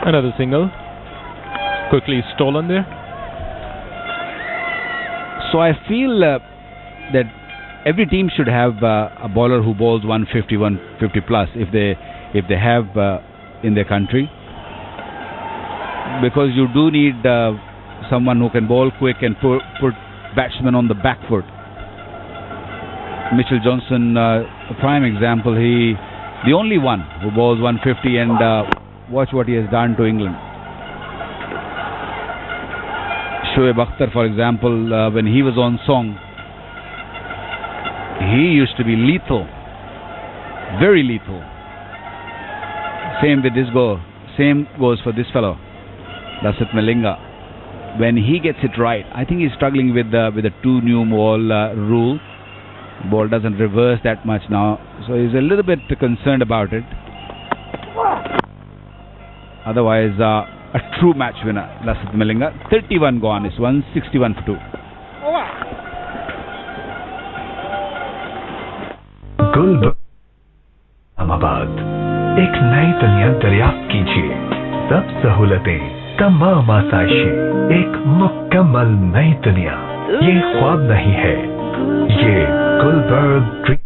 Another single. Quickly stolen there. So I feel that every team should have a bowler who bowls 150, 150 plus if they have in their country, because you do need someone who can bowl quick and put batsmen on the back foot. Mitchell Johnson, a prime example. He the only one who bowls 150, and watch what he has done to England. Shoaib Akhtar, for example, when he was on song, he used to be lethal, very lethal. Same with this goal. Same goes for this fellow, Lasith Malinga. When he gets it right, I think he's struggling with the two new ball rule. Ball doesn't reverse that much now, so he's a little bit concerned about it. Otherwise, a true match winner, Lasith Malinga. 31 gone, is 161 for 2. गुल अहमदाबाद एक नई दुनिया दरियाफ्त कीजिए। सब सहूलतें, तमाम आसाइशें, एक मुकम्मल नई दुनिया। ये ख्वाब नहीं है, ये गुलबर्ग ड्रीम।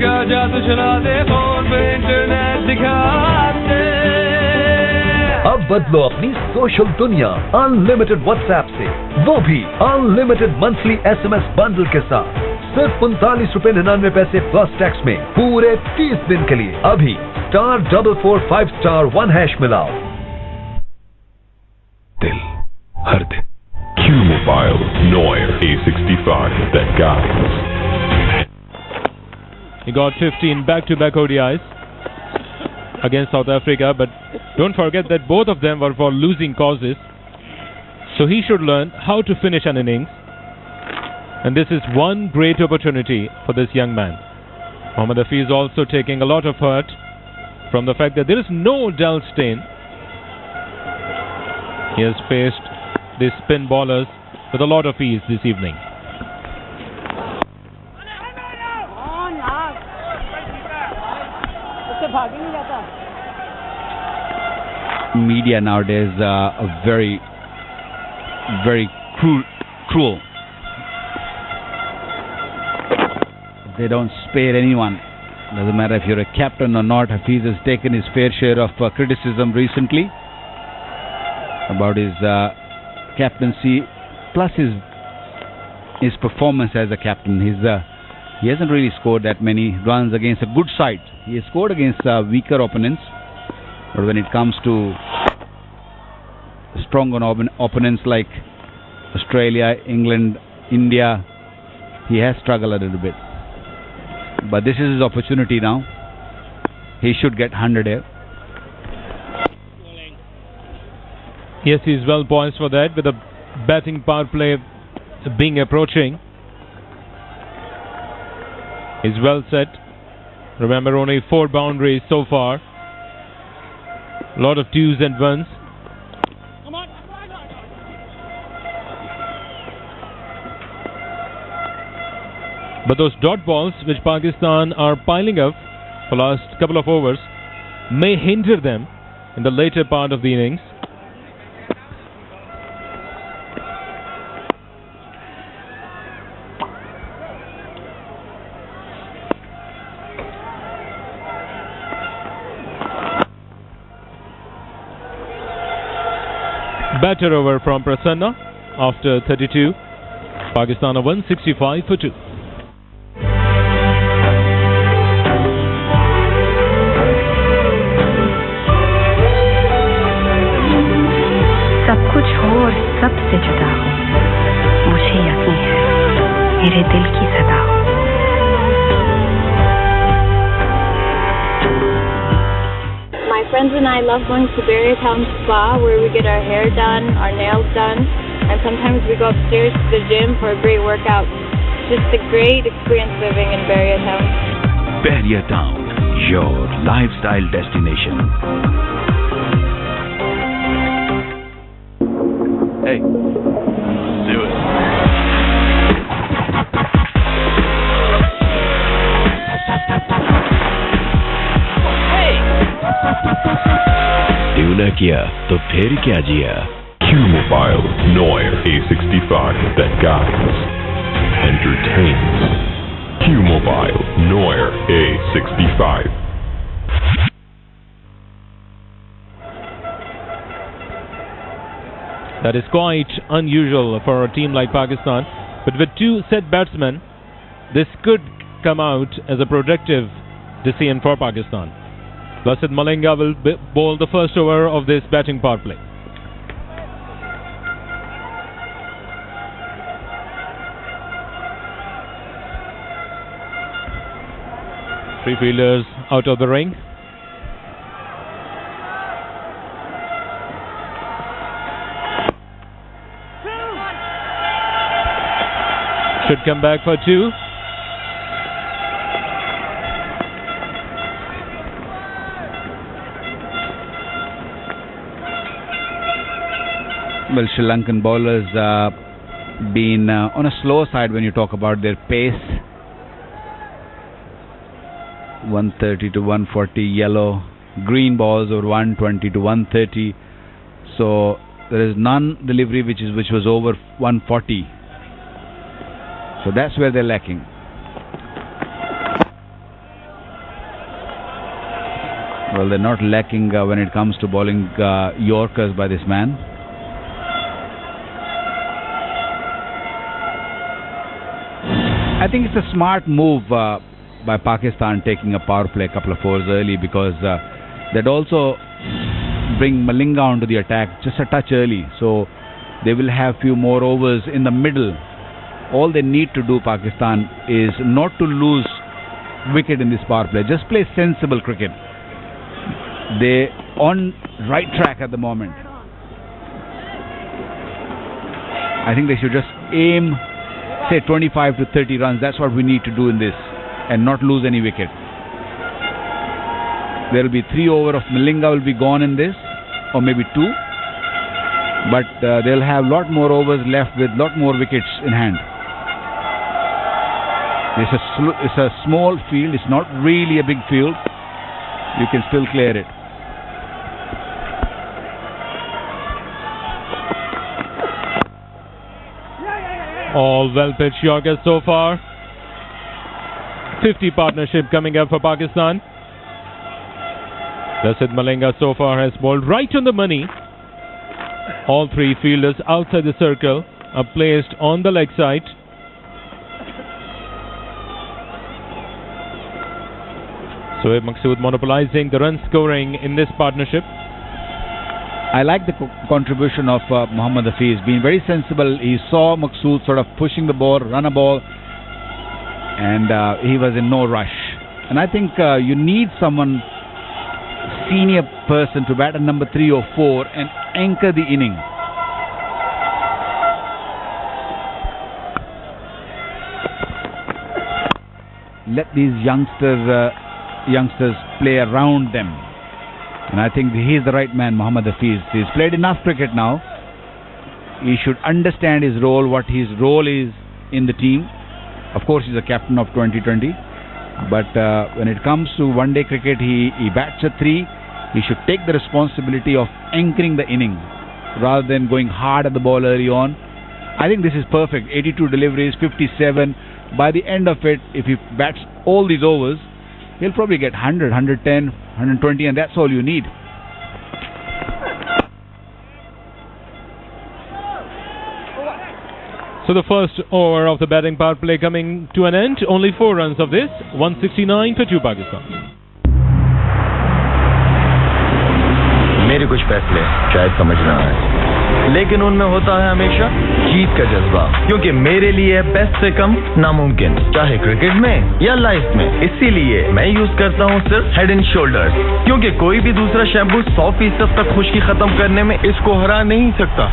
का जादू चला दे, फोन पे इंटरनेट दिखा दे। अब बदलो अपनी सोशल दुनिया अनलिमिटेड व्हाट्सएप से, वो भी अनलिमिटेड मंथली SMS बंडल के साथ। सिर्फ 39 रुपए 99 पैसे प्लस टैक्स में पूरे 30 दिन के लिए। अभी *445*1# मिलाओ। दिल हर दिन Q Mobile Noir A65 that guides. He got 15 back-to-back ODIs against South Africa, but don't forget that both of them were for losing causes. So he should learn how to finish an innings. And this is one great opportunity for this young man. Mohammad Hafiz is also taking a lot of hurt from the fact that there is no Del Steyn. He has faced these spin bowlers with a lot of ease this evening. Media nowadays are very, very cruel. They don't spare anyone. Doesn't matter if you're a captain or not. Hafiz has taken his fair share of criticism recently about his captaincy, plus his performance as a captain. He hasn't really scored that many runs against a good side. He has scored against weaker opponents, but when it comes to strong opponents like Australia, England, India, he has struggled a little bit. But this is his opportunity now. He should get 100 here. Yes, he's well poised for that, with the batting power play being approaching. He's well set. Remember, only 4 boundaries so far. A lot of twos and ones. But those dot balls which Pakistan are piling up for last couple of overs may hinder them in the later part of the innings. Batter over from Prasanna after 32. Pakistan are 165 for 2. सब कुछ हो और सबसे जुदा हो, मुझे यकीन है मेरे दिल की सदा हो। My friends and I love going to Barrytown Spa, where we get our hair done, our nails done, and sometimes we go upstairs to the gym for a great workout. Just a great experience living in Barrytown. Barrytown, your lifestyle destination. Hey, let's do it. Do किया तो फिर क्या जिया। Q-Mobile Noir A65 that guides, entertains. Q-Mobile Noir A65. That is quite unusual for a team like Pakistan. But with two set batsmen, this could come out as a productive decision for Pakistan. Lasit Malinga will bowl the first over of this batting power play. Three fielders out of the ring. Should come back for two. Well, Sri Lankan bowlers been on a slow side when you talk about their pace. 130 to 140 yellow, green balls over 120 to 130. So there is none delivery which was over 140. So that's where they're lacking. Well, they're not lacking when it comes to bowling Yorkers by this man. I think it's a smart move by Pakistan taking a power play a couple of overs early, because that also bring Malinga onto the attack just a touch early. So they will have few more overs in the middle. All they need to do, Pakistan, is not to lose wicket in this power play. Just play sensible cricket. They're on right track at the moment. I think they should just aim, say, 25 to 30 runs. That's what we need to do in this, and not lose any wicket. There will be 3 over of Malinga will be gone in this, or maybe 2. But they'll have lot more overs left with lot more wickets in hand. It's a small field. It's not really a big field. You can still clear it. All well pitched Yorkers so far. 50 partnership coming up for Pakistan. Lasit Malinga so far has bowled right on the money. All 3 fielders outside the circle are placed on the leg side. Shoaib Maqsood monopolizing the run scoring in this partnership. I like the contribution of Mohammad Hafiz. Been very sensible. He saw Maqsood sort of pushing the ball, run a ball, and he was in no rush. And I think you need someone, senior person, to bat at number 3 or 4 and anchor the inning. Let these youngsters play around them. And I think he's the right man, Mohammad Hafiz. He's played enough cricket now. He should understand his role, what his role is in the team. Of course, he's a captain of 2020. But when it comes to one-day cricket, he bats at 3. He should take the responsibility of anchoring the inning rather than going hard at the ball early on. I think this is perfect. 82 deliveries, 57. By the end of it, if he bats all these overs, he'll probably get 100, 110, 120, and that's all you need. So the first over of the batting power play coming to an end. Only 4 runs of this. 169 for 2 Pakistan. मेरे कुछ फैसले शायद समझ ना आए, लेकिन उनमें होता है हमेशा जीत का जज्बा, क्योंकि मेरे लिए बेस्ट से कम नामुमकिन, चाहे क्रिकेट में या लाइफ में। इसीलिए मैं यूज करता हूँ सिर्फ हेड एंड शोल्डर्स, क्योंकि कोई भी दूसरा शैम्पू 100% तक खुश्की खत्म करने में इसको हरा नहीं सकता।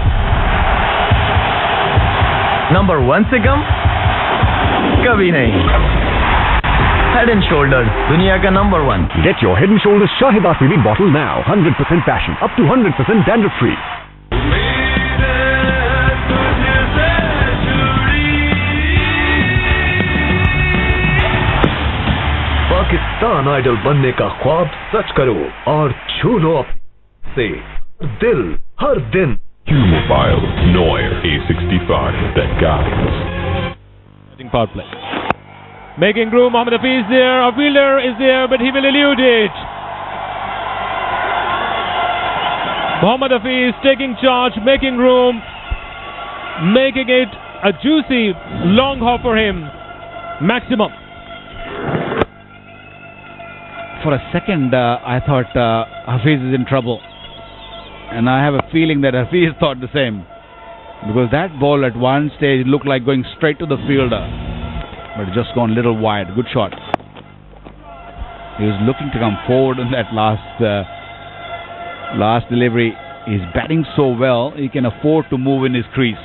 नंबर 1 से कम कभी नहीं। Head and Shoulders, दुनिया का number 1। Get your Head and Shoulders Shahid Afreeding bottle now. 100% fashion, up to 100% dandruff free. Pakistan Idol बनने का ख्वाब सच करो और छू लो से दिल हर दिन Q-Mobile Noir A65 that guides. Power play. Making room, Mohammad Hafiz there. A fielder is there, but he will elude it. Mohammad Hafiz taking charge, making room, making it a juicy long hop for him. Maximum. For a second, I thought Hafiz is in trouble. And I have a feeling that Hafiz thought the same. Because that ball at one stage looked like going straight to the fielder. But just gone a little wide. Good shot. He was looking to come forward in that last delivery. He's batting so well, he can afford to move in his crease.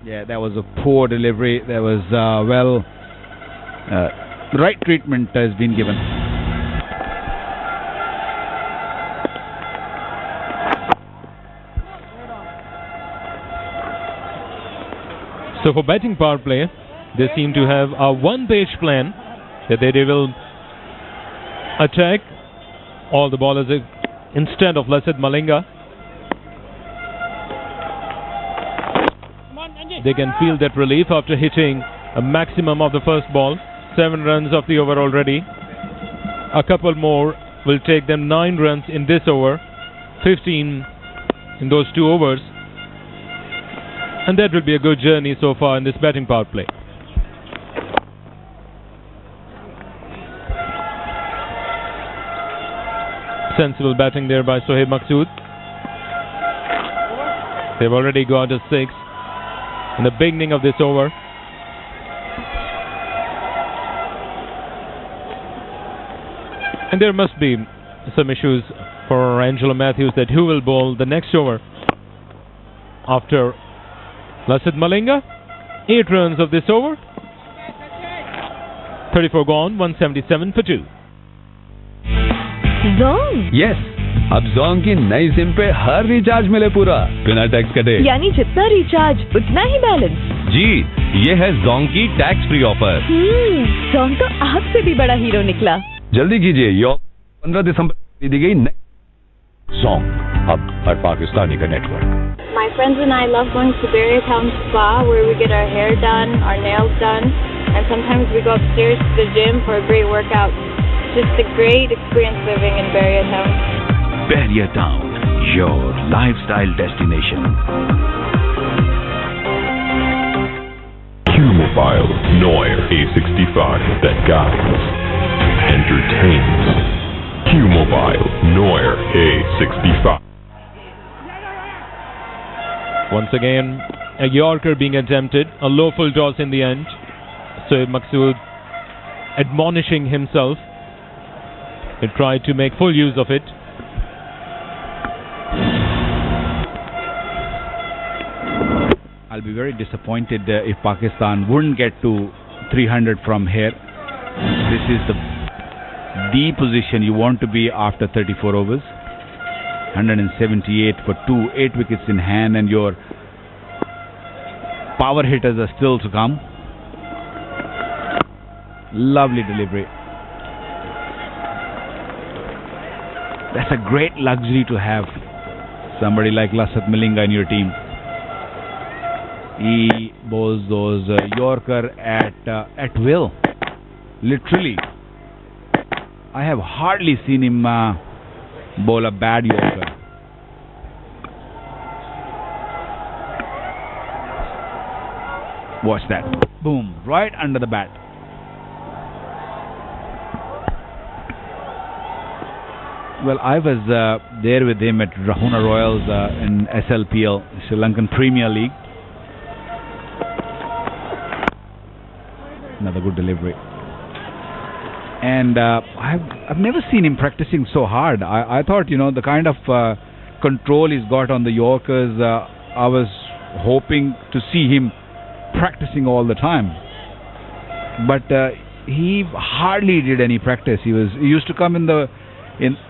Yeah, that was a poor delivery. There was, the right treatment has been given. So for batting power play, they seem to have a one-page plan that they will attack all the ballers instead of Lasith Malinga. They can feel that relief after hitting a maximum of the first ball. 7 runs of the over already. A couple more will take them 9 runs in this over, 15 in those 2 overs. And that will be a good journey so far in this batting power play. Sensible batting there by Sohaib Maqsood. They've already got a 6 in the beginning of this over. And there must be some issues for Angelo Matthews that who will bowl the next over after Lasith Malinga. 8 runs of this over. 34 gone, 177 for 2. Zong? Yes, अब Jong की नई SIM पे हर recharge मिले पूरा बिना tax कटे। यानी जितना रिचार्ज उतना ही बैलेंस। जी, ये है जोंग की टैक्स फ्री ऑफर। जोंग तो आपसे भी बड़ा हीरो निकला। जल्दी कीजिए, ये 15 दिसंबर दी गई नई जोंग अब हर पाकिस्तानी का network. My friends and I love going to Town Spa, where we get our hair done, our nails done, and sometimes we go upstairs to the gym for a great workout. Just a great experience living in Town, your lifestyle destination. Q-Mobile Noir A65 that guides, entertains. Q-Mobile Noir A65. Once again, a Yorker being attempted, a low full toss in the end. So Maqsood admonishing himself. He tried to make full use of it. I'll be very disappointed if Pakistan wouldn't get to 300 from here. This is the position you want to be after 34 overs. 178 for 2, 8 wickets in hand, and your power hitters are still to come. Lovely delivery. That's a great luxury to have somebody like Lasith Malinga in your team. He bowls those Yorker at will. Literally. I have hardly seen him bowl a bad Yorker. Watch that. Boom. Right under the bat. Well, I was there with him at Rahuna Royals in SLPL, Sri Lankan Premier League. Another good delivery. And I've never seen him practicing so hard. I thought, the kind of control he's got on the Yorkers, I was hoping to see him practicing all the time. But he hardly did any practice. He used to come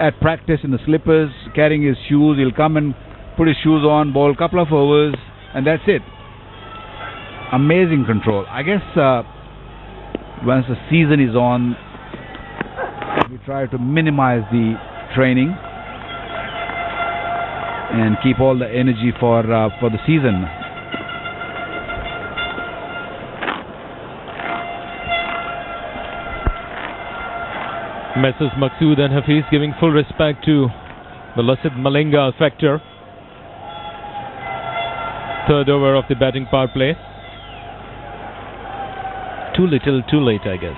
at practice in the slippers, carrying his shoes. He'll come and put his shoes on, bowl a couple of overs, and that's it. Amazing control. I guess once the season is on, try to minimize the training and keep all the energy for the season. Messrs. Maqsood and Hafiz giving full respect to the Lasid Malinga factor. Third over of the batting power play. Too little, too late, I guess.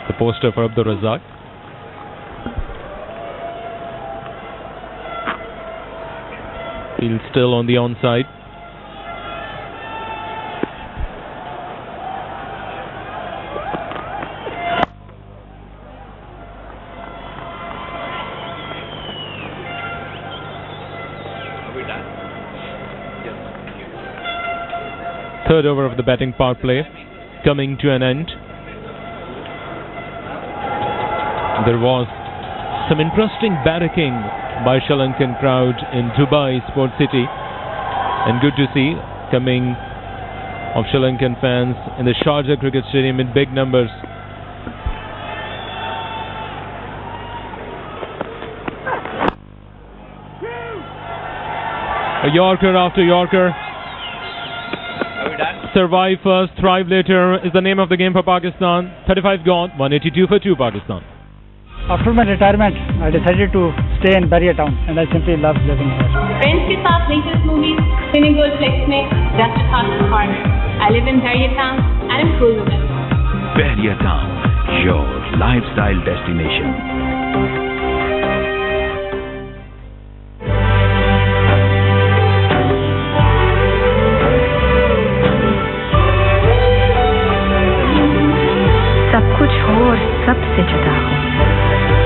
The poster for Abdur Razzaq. Field still on the onside. Third over of the batting power play coming to an end. There was some interesting barracking by Sri Lankan crowd in Dubai Sport City, and good to see coming of Sri Lankan fans in the Sharjah Cricket Stadium in big numbers. A Yorker after Yorker. Survive first, thrive later is the name of the game for Pakistan. 35 gone, 182 for 2 Pakistan. After my retirement, I decided to stay in Barrier Town, and I simply love living here. Friends के साथ latest movies, Cinegold Flex में just across the corner. I live in Barrier Town and I'm cool with it. Barrier Town, your lifestyle destination. सब कुछ हो और सबसे जुदा हो,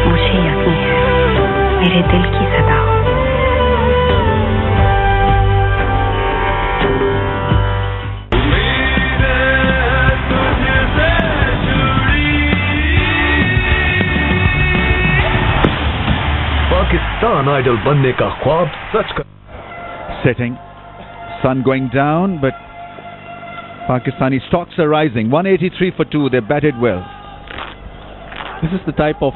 मुझे यकीन है मेरे दिल की सदा हो। पाकिस्तान आइडल बनने का ख्वाब सच कर। Setting, sun going down, but Pakistani stocks are rising. 183 for 2. They batted well. This is the type of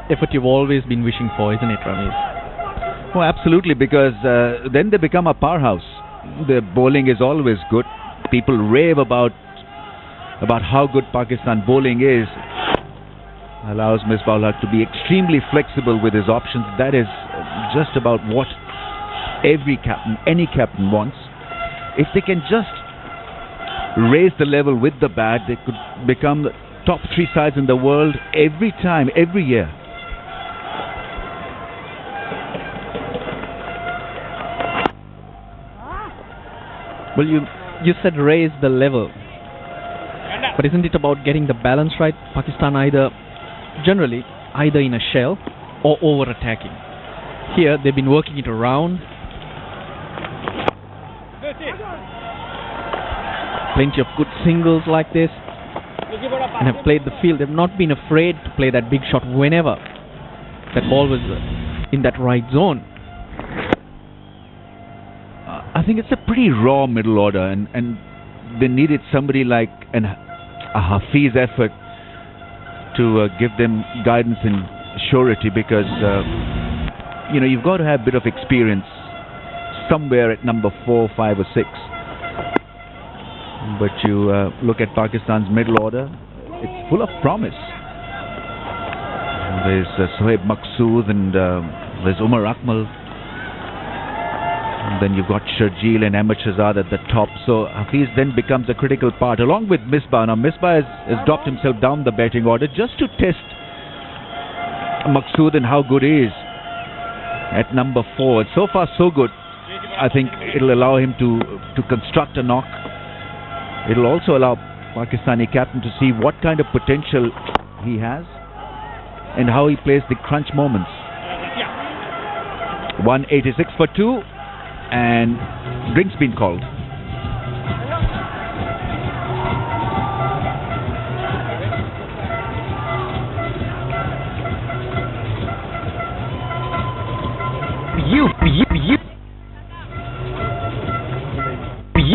effort you've always been wishing for, isn't it, Ramesh? Oh, absolutely, because then they become a powerhouse. Their bowling is always good. People rave about how good Pakistan bowling is. Allows Misbah-ul-Haq to be extremely flexible with his options. That is just about what every captain, any captain wants. If they can just raise the level with the bat, they could become the top 3 sides in the world every time, every year. Well, you said raise the level, but isn't it about getting the balance right? Pakistan generally either in a shell or over attacking. Here they've been working it around. Plenty of good singles like this, and have played the field. They've not been afraid to play that big shot whenever that ball was in that right zone. I think it's a pretty raw middle order, and they needed somebody like a Hafiz effort to give them guidance and surety, because you've got to have a bit of experience somewhere at number 4, 5 or 6. But you look at Pakistan's middle order, it's full of promise. There's Sohaib Maqsood and there's Umar Akmal. And then you've got Sharjeel and Ahmed Shahzad at the top. So Hafiz then becomes a critical part, along with Misbah. Now Misbah has dropped himself down the batting order just to test Maqsood and how good he is at number 4. So far so good. I think it'll allow him to construct a knock. It'll also allow Pakistani captain to see what kind of potential he has and how he plays the crunch moments. 186 for 2, and drink's been called.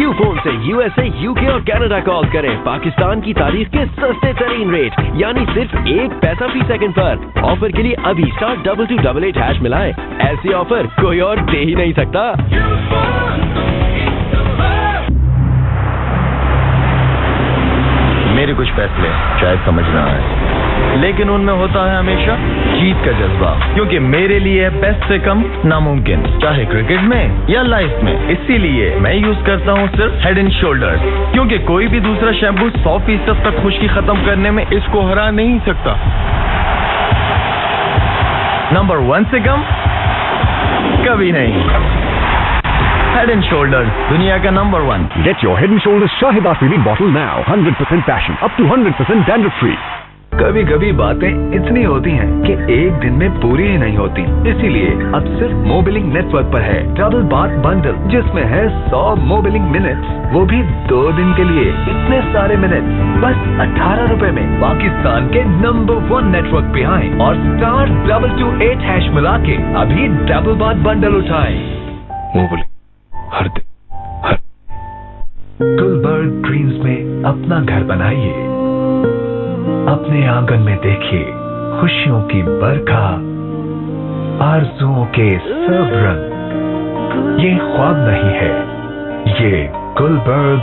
Q phone से USA, UK और Canada call करें। पाकिस्तान की तारीख के सस्ते तरीन rate, यानी सिर्फ 1 पैसा फी सेकंड पर। ऑफर के लिए अभी *2288# मिलाएं। ऐसी ऑफर कोई और दे ही नहीं सकता। मेरे कुछ फैसले शायद समझ ना आए, लेकिन उनमें होता है हमेशा जीत का जज्बा, क्योंकि मेरे लिए बेस्ट से कम नामुमकिन, चाहे क्रिकेट में या लाइफ में। इसीलिए मैं यूज करता हूँ सिर्फ हेड एंड शोल्डर्स, क्योंकि कोई भी दूसरा शैम्पू 100% तक खुश्की खत्म करने में इसको हरा नहीं सकता। नंबर 1 से कम कभी नहीं। Head and Shoulders, दुनिया का number 1। Get your Head and Shoulders Shahid Feeling bottle now. 100% fashion, up to 100% dandruff free. कभी कभी बातें इतनी होती हैं कि एक दिन में पूरी ही नहीं होती। इसीलिए अब सिर्फ मोबिलिंग नेटवर्क पर है डबल बाथ बंडल, जिसमें है 100 मोबिलिंग मिनट्स, वो भी 2 दिन के लिए। इतने सारे मिनट्स बस 18 रुपए में। पाकिस्तान के नंबर 1 नेटवर्क पे आएं और *228# मिला के अभी डबल बाथ बंडल उठाएं। मोबिलिंग हर दिन हर गुलबर्ग ग्रीन्स में अपना घर बनाइए। अपने आंगन में देखिए खुशियों की बरखा, आरज़ुओं के सब रंग। ये ख्वाब नहीं है, ये गुलबर्ग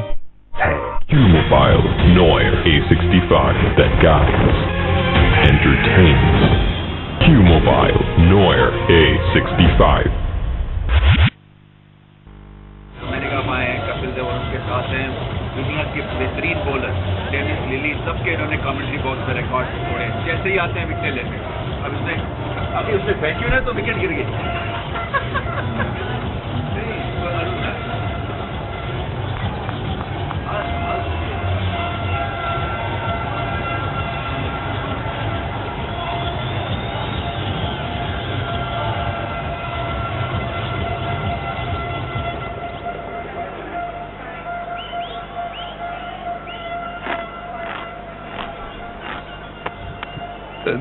है। Q-Mobile Noir A65 that guides, entertains. Q-Mobile Noir A65. दुनिया के बेहतरीन बॉलर डेनिस लिली, सबके इन्होंने कमेंट्री बॉक्स में रिकॉर्ड तोड़े। जैसे ही आते हैं विकेट लेने, अभी उसने फेंकी ना तो विकेट गिर गई।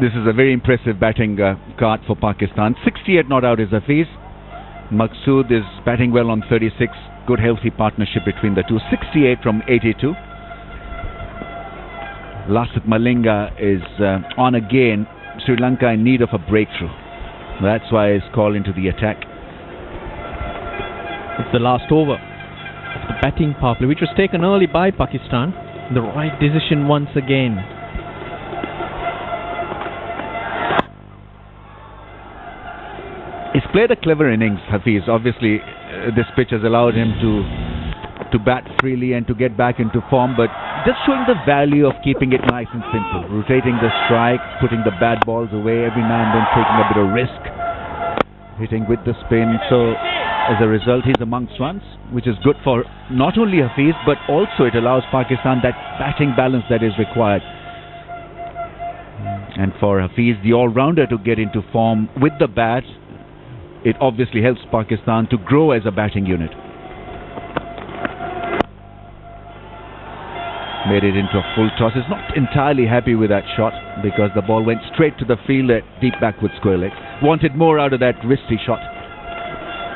This is a very impressive batting card for Pakistan. 68 not out is Hafiz. Maqsood is batting well on 36. Good healthy partnership between the two. 68 from 82. Lasith Malinga is on again. Sri Lanka in need of a breakthrough. That's why he's called into the attack. It's the last over of the batting power play, which was taken early by Pakistan. The right decision once again. He's played a clever innings, Hafiz. Obviously, this pitch has allowed him to bat freely and to get back into form, but just showing the value of keeping it nice and simple. Rotating the strike, putting the bad balls away, every now and then taking a bit of risk, hitting with the spin. So, as a result, he's amongst runs, which is good for not only Hafiz, but also it allows Pakistan that batting balance that is required. And for Hafiz, the all-rounder, to get into form with the bat, it obviously helps Pakistan to grow as a batting unit. Made it into a full toss. Is not entirely happy with that shot because the ball went straight to the field at deep backward square leg. Wanted more out of that wristy shot.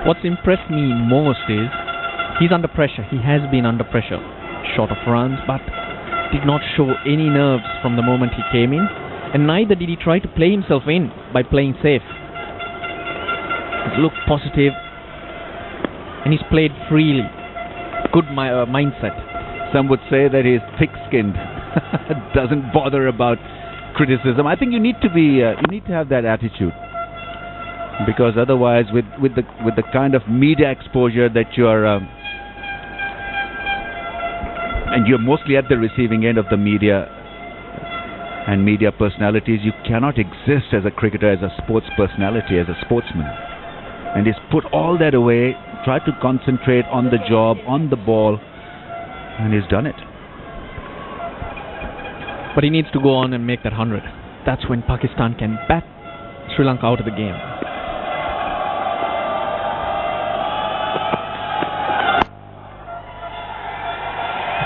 What's impressed me most is he's under pressure. He has been under pressure. Short of runs, but did not show any nerves from the moment he came in, and neither did he try to play himself in by playing safe. Looked positive, and he's played freely. Good mindset. Some would say that he's thick-skinned, doesn't bother about criticism. I think you need to be, you need to have that attitude, because otherwise, with the kind of media exposure that you're, and you're mostly at the receiving end of the media and media personalities, you cannot exist as a cricketer, as a sports personality, as a sportsman. And he's put all that away, tried to concentrate on the job, on the ball, and he's done it. But he needs to go on and make that 100. That's when Pakistan can bat Sri Lanka out of the game.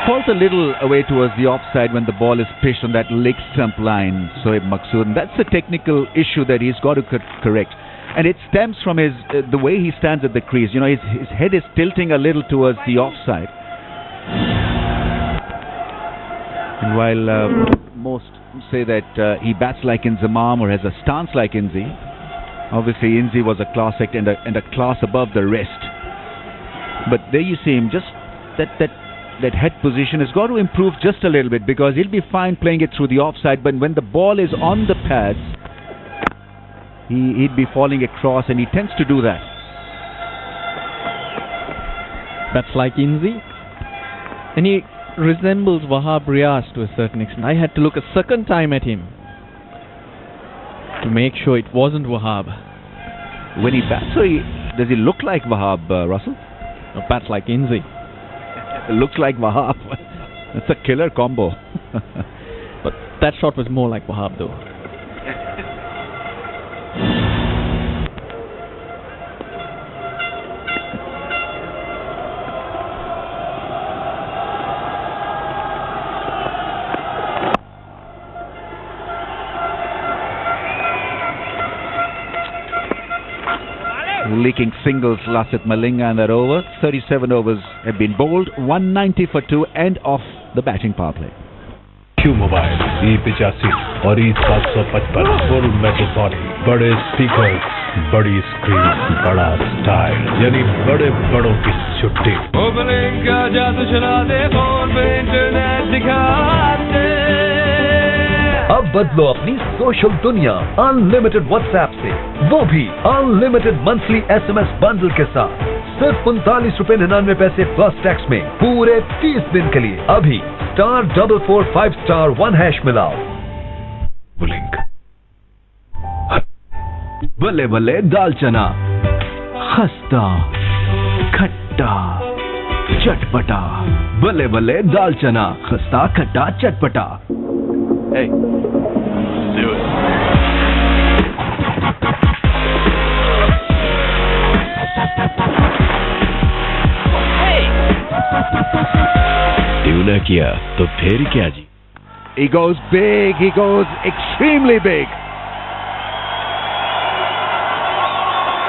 Falls a little away towards the offside when the ball is pitched on that leg stump line, Sohaib Maqsood. And that's a technical issue that he's got to correct. And it stems from his the way he stands at the crease. You know, his head is tilting a little towards the offside. And while most say that he bats like Inzamam or has a stance like Inzi, obviously Inzi was a class act and a class above the rest. But there you see him, just that head position has got to improve just a little bit, because he'll be fine playing it through the offside, but when the ball is on the pads, he'd be falling across, and he tends to do that. That's like Inzi. And he resembles Wahab Riaz to a certain extent. I had to look a second time at him to make sure it wasn't Wahab. When he bats, does he look like Wahab, Russell? No, bats like Inzi. Looks like Wahab. That's a killer combo. But that shot was more like Wahab though. Leaking singles Lassit Malinga in that over. 37 overs have been bowled, 190 for 2 and off the batting power play. Q Mobile E85 और E755 full metal body, बड़े speaker, बड़ी screen, बड़ा style, यानी बड़े बड़ों की छुट्टी। Opening का जादू चला दे, फोन पे इंटरनेट दिखा दे। अब बदलो अपनी सोशल दुनिया अनलिमिटेड व्हाट्सएप से, वो भी अनलिमिटेड मंथली SMS बंडल के साथ सिर्फ 39 रुपए 99 पैसे प्लस टैक्स में पूरे 30 दिन के लिए। अभी *445*1# मिलाओ। बुलिंग बल्ले बल्ले दाल चना, खस्ता खट्टा चटपटा, बल्ले बल्ले दाल चना, खस्ता खट्टा चटपटा। Hey, let's do it. Tuna किया तो फिर क्या जी? He goes big, he goes extremely big.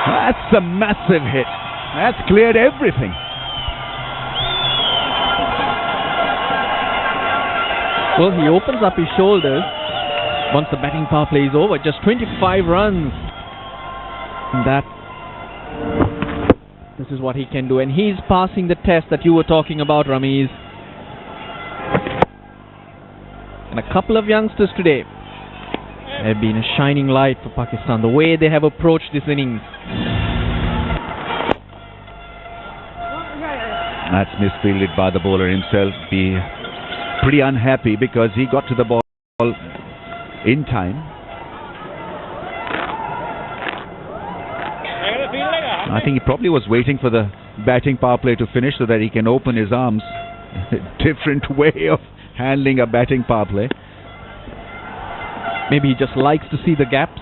That's a massive hit. That's cleared everything. Well, he opens up his shoulders once the batting power play is over. Just 25 runs. And this is what he can do. And he's passing the test that you were talking about, Ramiz. And a couple of youngsters today have been a shining light for Pakistan. The way they have approached this innings. That's misfielded by the bowler himself. Be pretty unhappy because he got to the ball in time. I think he probably was waiting for the batting power play to finish so that he can open his arms. Different way of handling a batting power play. Maybe he just likes to see the gaps.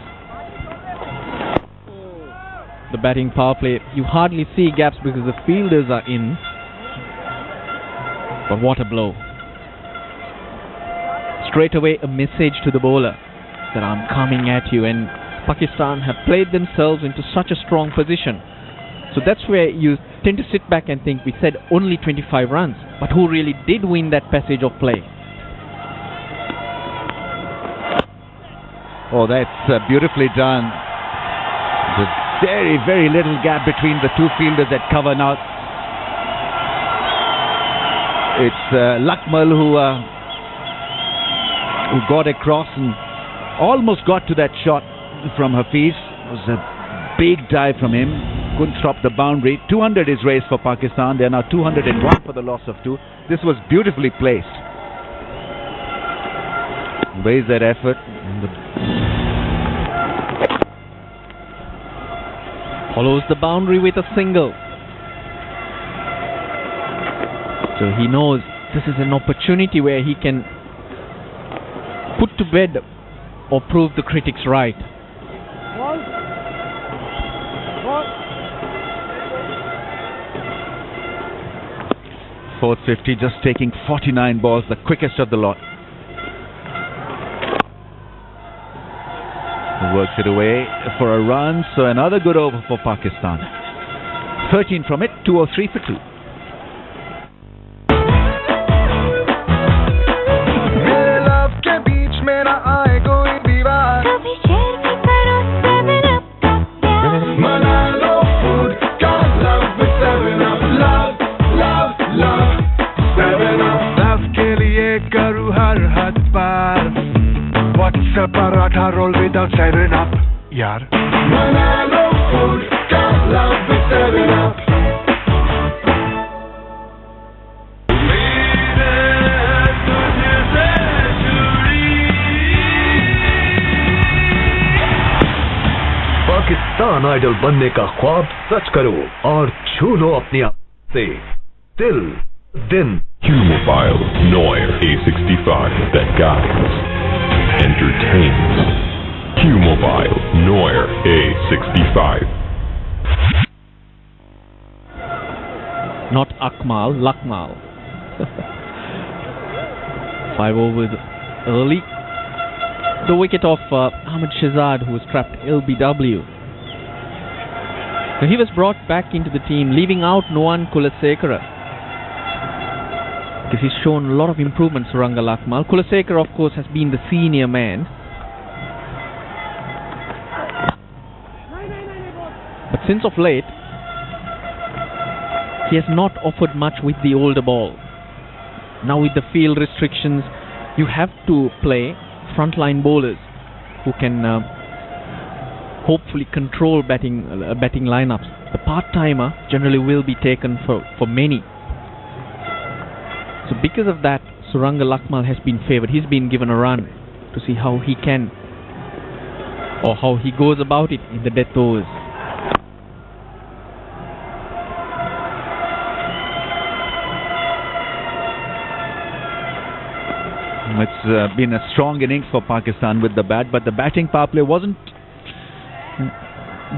The batting power play, you hardly see gaps because the fielders are in. But what a blow. Straight away a message to the bowler that I'm coming at you, and Pakistan have played themselves into such a strong position. So that's where you tend to sit back and think, we said only 25 runs, but who really did win that passage of play? Oh, that's beautifully done. There's very, very little gap between the two fielders at cover now. It's Lakmal who got across and almost got to that shot from Hafiz. It was a big dive from him. Couldn't stop the boundary. 200 is raised for Pakistan. They are now 201 for the loss of 2. This was beautifully placed. Raise that effort. Follows the boundary with a single. So he knows this is an opportunity where he can put to bed or prove the critics right. Fourth 50, just taking 49 balls, the quickest of the lot. Works it away for a run, so another good over for Pakistan. 13 from it, 203 for 2. can't roll without 7-Up, yaar. Manalo food ka love with 7-Up. Pakistan Idol बनने का ख्वाब सच करो और छू लो अपनी आंखों से दिल दिन. Q-Mobile Noir A65 that guides, entertains. Q-Mobile Noir A65. Not Akmal, Lakmal. 5 overs early. The wicket of Ahmed Shahid, who was trapped LBW. Now he was brought back into the team, leaving out Noan Kulasekara, because he's shown a lot of improvements, Suranga Lakmal. Kulasekara, of course, has been the senior man. But since of late, he has not offered much with the older ball. Now with the field restrictions, you have to play frontline bowlers who can hopefully control batting lineups. The part-timer generally will be taken for many. So because of that, Suranga Lakmal has been favoured. He's been given a run to see how he can, or how he goes about it in the death overs. It's been a strong innings for Pakistan with the bat, but the batting power play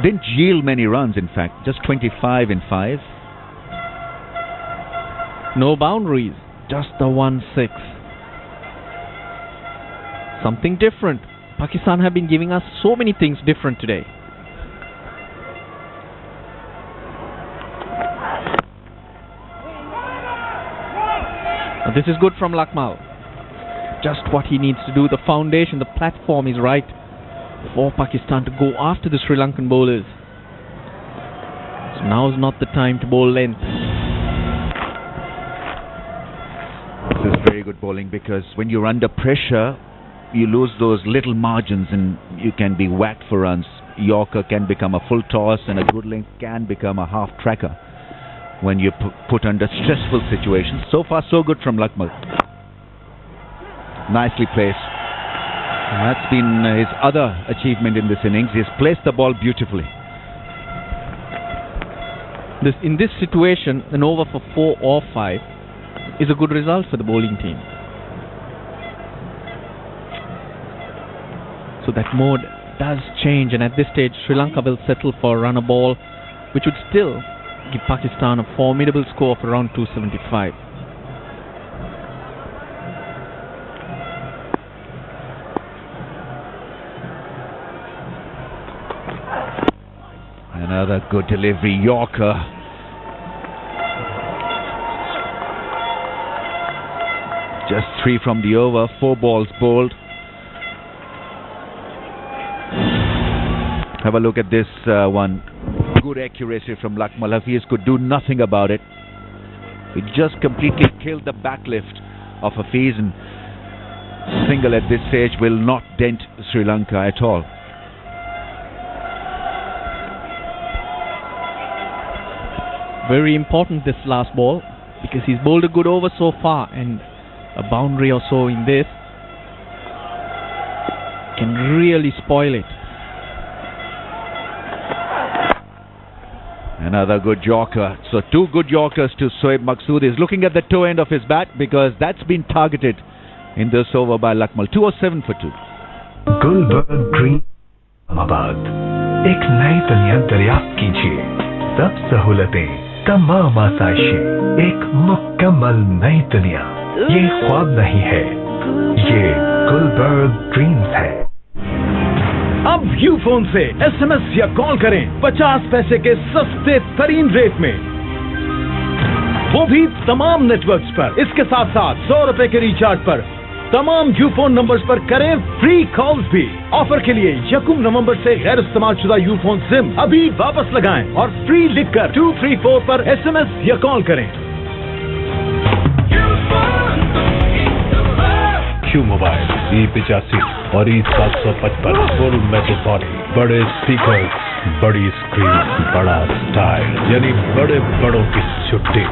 didn't yield many runs, in fact, just 25 in 5. No boundaries, just the 1-6. Something different. Pakistan have been giving us so many things different today. Now this is good from Lakmal. Just what he needs to do. The foundation, the platform is right for Pakistan to go after the Sri Lankan bowlers. So now's not the time to bowl length. This is very good bowling, because when you're under pressure, you lose those little margins and you can be whacked for runs. Yorker can become a full toss, and a good length can become a half tracker when you're put under stressful situations. So far, so good from Lakmal. Nicely placed. And that's been his other achievement in this innings. He's placed the ball beautifully. In this situation, an over for 4 or 5 is a good result for the bowling team. So that mode does change, and at this stage Sri Lanka will settle for a runner ball, which would still give Pakistan a formidable score of around 275. Another good delivery, Yorker. Just 3 from the over, 4 balls bowled. Have a look at this one. Good accuracy from Lakmal. Hafiz could do nothing about it. He just completely killed the backlift of Hafiz, and single at this stage will not dent Sri Lanka at all. Very important, this last ball, because he's bowled a good over so far, and a boundary or so in this can really spoil it. Another good Yorker. So 2 good Yorkers to Shoaib Maqsood. Is looking at the toe end of his bat, because that's been targeted in this over by Lakmal. 207 for 2. Gulberg Green Islamabad एक नई दुनिया दरियाफ्त कीजिए. सब सहूलतें, तमाम आसाइशें, एक मुकम्मल नई दुनिया. ये ख्वाब नहीं है, ये गुलबर्ग ड्रीम्स है. अब यूफोन से SMS या कॉल करें 50 पैसे के सस्ते तरीन रेट में, वो भी तमाम नेटवर्क्स पर. इसके साथ साथ 100 रुपए के रिचार्ज पर तमाम यूफोन नंबर्स पर करें फ्री कॉल्स भी. ऑफर के लिए 1 नवंबर से गैर इस्तेमाल शुदा यूफोन सिम अभी वापस लगाएं और फ्री लिखकर 234 पर SMS या कॉल करें. Q Mobile E85 और E755 फुल मैसेज बॉडी, बड़े स्पीकर, बड़ी स्क्रीन, बड़ा स्टाइल, यानी बड़े बड़ों की छुट्टी।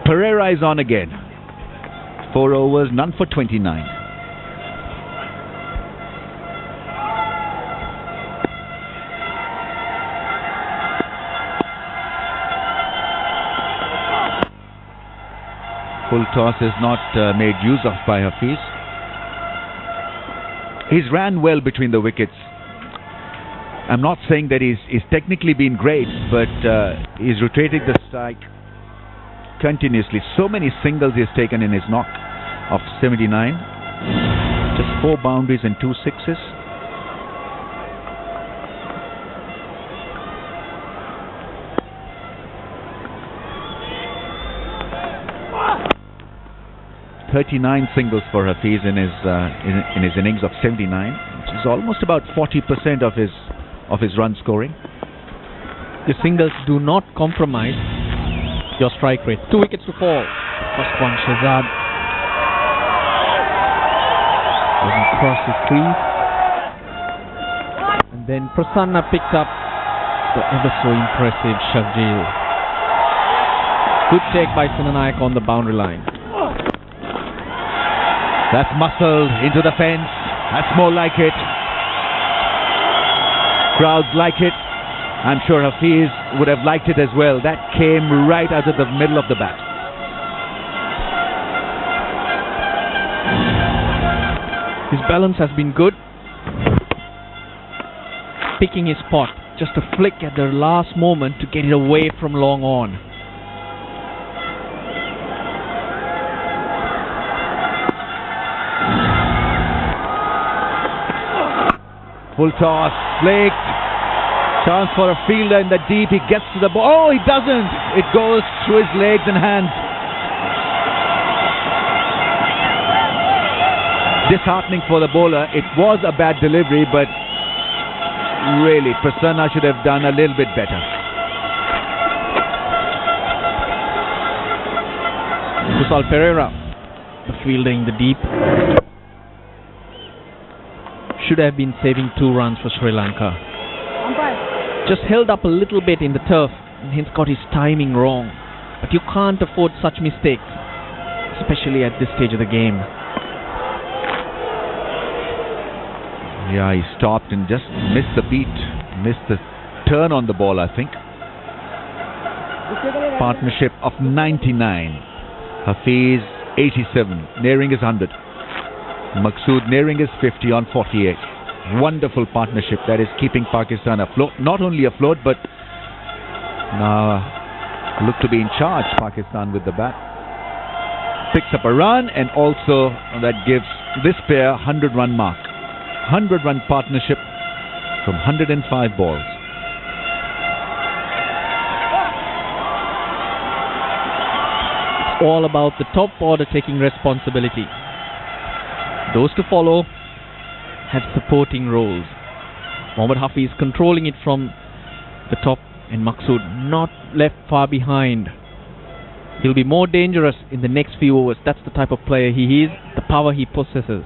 Pereira is on again. 4 overs, none for 29. Full toss is not made use of by Hafiz. He's ran well between the wickets. I'm not saying that he's technically been great, but he's rotating the strike continuously. So many singles he's taken in his knock of 79. Just 4 boundaries and 2 sixes. .39 singles for Hafiz in his innings of 79, which is almost about 40% of his run scoring. The singles do not compromise your strike rate. 2 wickets to fall. First one, Shahid doesn't cross his crease, and then Prasanna picked up the ever so impressive Shahid. Good take by Senanayak on the boundary line. That's muscled into the fence. That's more like it. Crowds like it. I'm sure Hafiz would have liked it as well. That came right out of the middle of the bat. His balance has been good. Picking his spot. Just a flick at the last moment to get it away from long on. Full toss, flicked. Chance for a fielder in the deep. He gets to the ball. Oh, he doesn't. It goes through his legs and hands. Disheartening for the bowler. It was a bad delivery, but really, Prasanna should have done a little bit better. Kusal Pereira, the fielder in the deep. Should have been saving 2 runs for Sri Lanka. Just held up a little bit in the turf and hence got his timing wrong. But you can't afford such mistakes, especially at this stage of the game. Yeah, he stopped and just missed the beat, missed the turn on the ball, I think. Partnership of 99. Hafiz 87, nearing his 100. Maqsood nearing his 50 on 48. Wonderful partnership that is keeping Pakistan afloat. Not only afloat, but now look to be in charge, Pakistan, with the bat. Picks up a run, and also that gives this pair 100-run mark. 100-run partnership from 105 balls. It's all about the top order taking responsibility. Those to follow have supporting roles. Mohammad Hafiz controlling it from the top, and Maqsood not left far behind. He'll be more dangerous in the next few overs. That's the type of player he is, the power he possesses.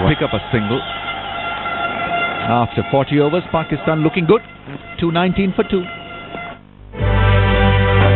Pick up a single. After 40 overs, Pakistan looking good. 219 for 2.